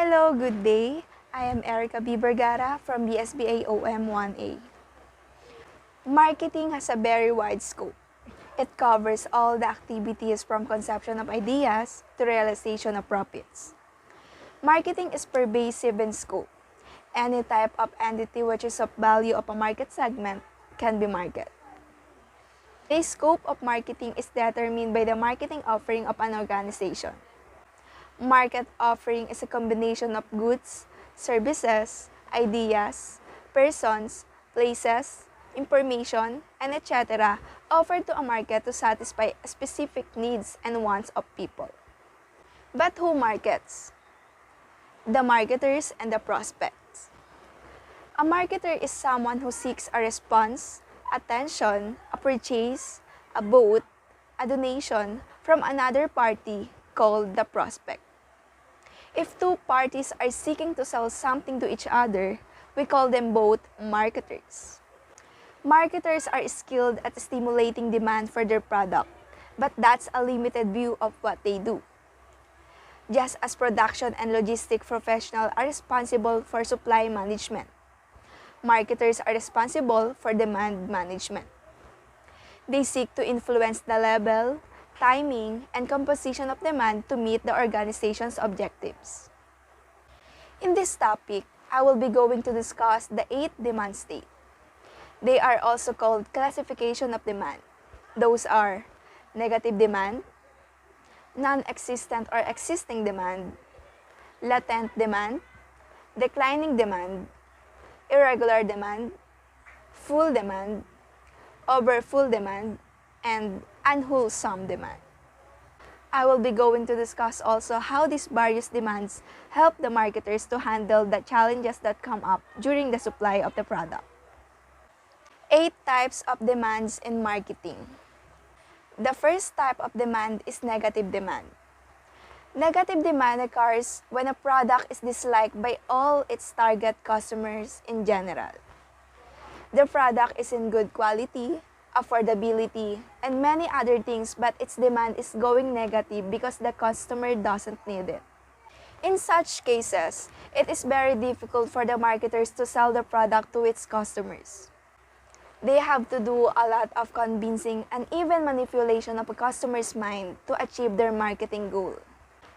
Hello, good day. I am Erica B. Vergara from BSBA OM 1A. Marketing has a very wide scope. It covers all the activities from conception of ideas to realization of profits. Marketing is pervasive in scope. Any type of entity which is of value of a market segment can be market. The scope of marketing is determined by the marketing offering of an organization. Market offering is a combination of goods, services, ideas, persons, places, information, and etc. offered to a market to satisfy specific needs and wants of people. But who markets? The marketers and the prospects. A marketer is someone who seeks a response, attention, a purchase, a vote, a donation from another party called the prospect. If two parties are seeking to sell something to each other, we call them both marketers. Marketers are skilled at stimulating demand for their product, but that's a limited view of what they do. Just as production and logistic professionals are responsible for supply management, marketers are responsible for demand management. They seek to influence the level, timing, and composition of demand to meet the organization's objectives. In this topic, I will be going to discuss the 8 demand states. They are also called classification of demand. Those are negative demand, non-existent or existing demand, latent demand, declining demand, irregular demand, full demand, over-full demand, and unwholesome demand. I will be going to discuss also how these various demands help the marketers to handle the challenges that come up during the supply of the product. 8 types of demands in marketing. The first type of demand is negative demand. Negative demand occurs when a product is disliked by all its target customers in general. The product is in good quality, affordability, and many other things, but its demand is going negative because the customer doesn't need it. In such cases, it is very difficult for the marketers to sell the product to its customers. They have to do a lot of convincing and even manipulation of a customer's mind to achieve their marketing goal.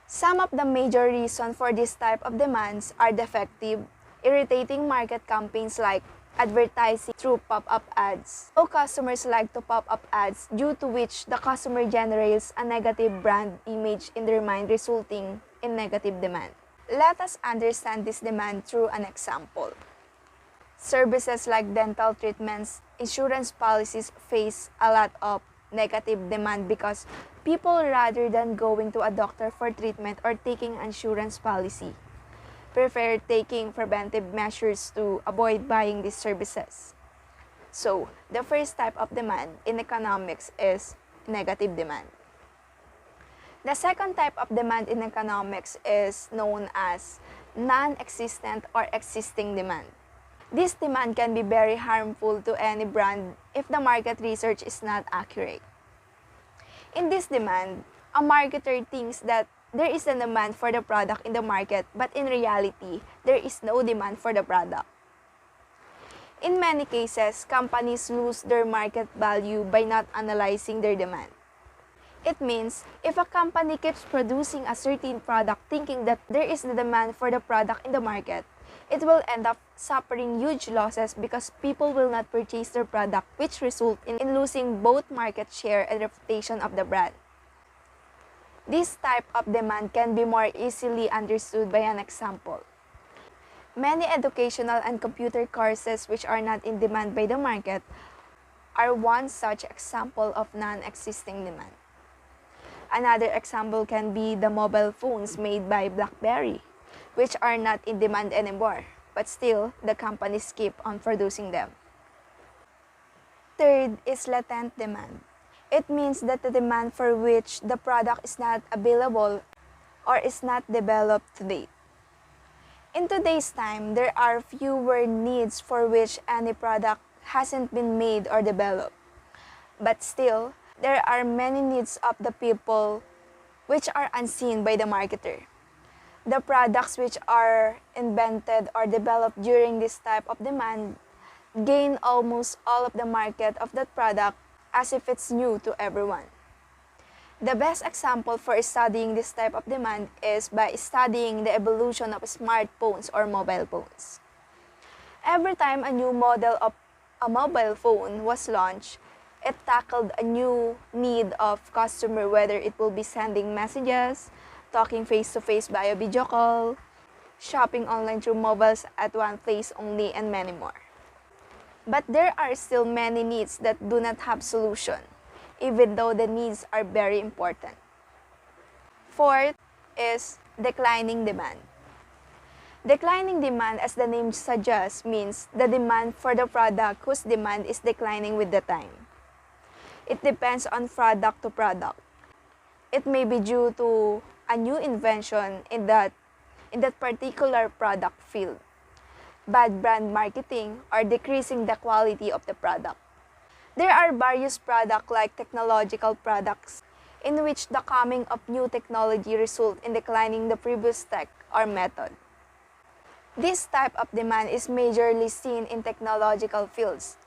Some of the major reasons for this type of demands are defective, irritating market campaigns like advertising through pop-up ads. No customers like to pop-up ads, due to which the customer generates a negative brand image in their mind, resulting in negative demand. Let us understand this demand through an example. Services like dental treatments, insurance policies face a lot of negative demand because people, rather than going to a doctor for treatment or taking an insurance policy, prefer taking preventive measures to avoid buying these services. So, the first type of demand in economics is negative demand. The second type of demand in economics is known as non-existent or existing demand. This demand can be very harmful to any brand if the market research is not accurate. In this demand, a marketer thinks that there is a demand for the product in the market, but in reality, there is no demand for the product. In many cases, companies lose their market value by not analyzing their demand. It means, if a company keeps producing a certain product thinking that there is the demand for the product in the market, it will end up suffering huge losses because people will not purchase their product, which result in losing both market share and reputation of the brand. This type of demand can be more easily understood by an example. Many educational and computer courses which are not in demand by the market are one such example of non-existing demand. Another example can be the mobile phones made by BlackBerry, which are not in demand anymore, but still the companies keep on producing them. Third is latent demand. It means that the demand for which the product is not available or is not developed to date. In today's time, there are fewer needs for which any product hasn't been made or developed. But still, there are many needs of the people which are unseen by the marketer. The products which are invented or developed during this type of demand gain almost all of the market of that product as if it's new to everyone. The best example for studying this type of demand is by studying the evolution of smartphones or mobile phones. Every time a new model of a mobile phone was launched, it tackled a new need of customer, whether it will be sending messages, talking face-to-face via video call, shopping online through mobiles at one place only, and many more. But there are still many needs that do not have solution, even though the needs are very important. Fourth is declining demand. Declining demand, as the name suggests, means the demand for the product whose demand is declining with the time. It depends on product to product. It may be due to a new invention in that particular product field, bad brand marketing, or decreasing the quality of the product. There are various products like technological products in which the coming of new technology results in declining the previous tech or method. This type of demand is majorly seen in technological fields,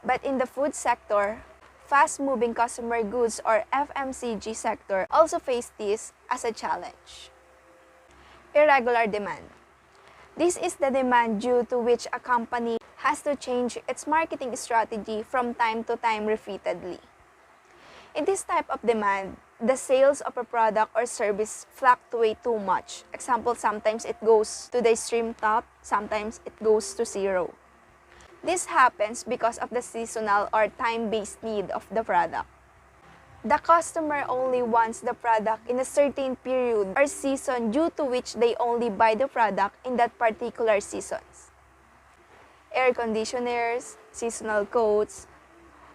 but in the food sector, fast-moving consumer goods or FMCG sector also face this as a challenge. Irregular demand. This is the demand due to which a company has to change its marketing strategy from time to time repeatedly. In this type of demand, the sales of a product or service fluctuate too much. Example, sometimes it goes to the extreme top, sometimes it goes to zero. This happens because of the seasonal or time-based need of the product. The customer only wants the product in a certain period or season due to which they only buy the product in that particular seasons. Air conditioners, seasonal coats,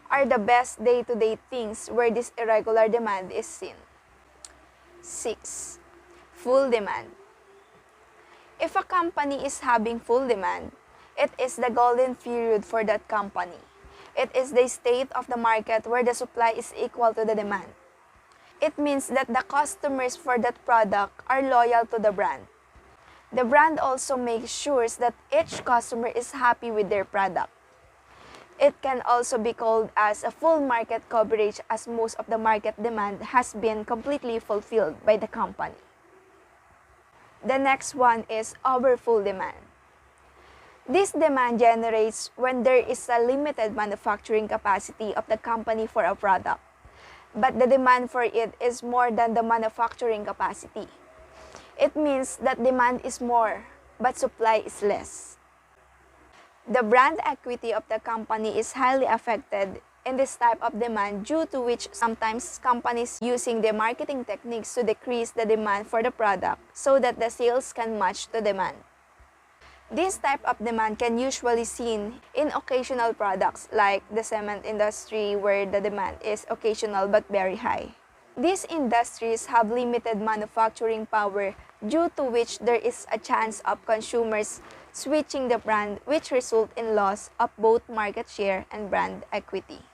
are the best day-to-day things where this irregular demand is seen. 6. Full demand. If a company is having full demand, it is the golden period for that company. It is the state of the market where the supply is equal to the demand. It means that the customers for that product are loyal to the brand. The brand also makes sure that each customer is happy with their product. It can also be called as a full market coverage, as most of the market demand has been completely fulfilled by the company. The next one is over full demand. This demand generates when there is a limited manufacturing capacity of the company for a product, but the demand for it is more than the manufacturing capacity. It means that demand is more, but supply is less. The brand equity of the company is highly affected in this type of demand, due to which sometimes companies using their marketing techniques to decrease the demand for the product so that the sales can match the demand. This type of demand can usually seen in occasional products like the cement industry, where the demand is occasional but very high. These industries have limited manufacturing power, due to which there is a chance of consumers switching the brand, which result in loss of both market share and brand equity.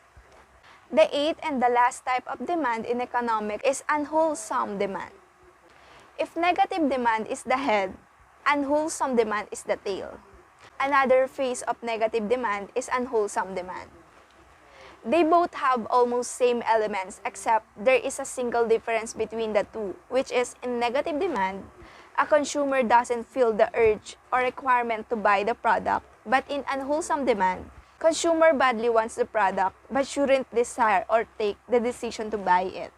The eighth and the last type of demand in economics is unwholesome demand. If negative demand is the head, unwholesome demand is the tail. Another phase of negative demand is unwholesome demand. They both have almost same elements, except there is a single difference between the two, which is in negative demand, a consumer doesn't feel the urge or requirement to buy the product, but in unwholesome demand, consumer badly wants the product but shouldn't desire or take the decision to buy it.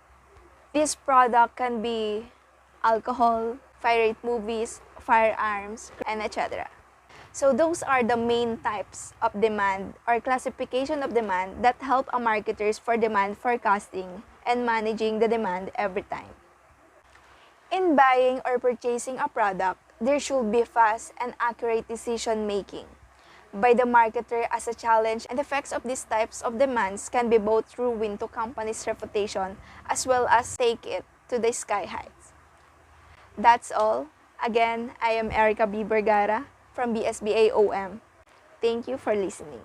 This product can be alcohol, pirate movies, firearms, and etc. So those are the main types of demand or classification of demand that help a marketers for demand forecasting and managing the demand every time. In buying or purchasing a product, there should be fast and accurate decision making by the marketer as a challenge, and the effects of these types of demands can be both ruin to company's reputation as well as take it to the sky heights. That's all. Again, I am Erica B. Vergara from BSBA OM. Thank you for listening.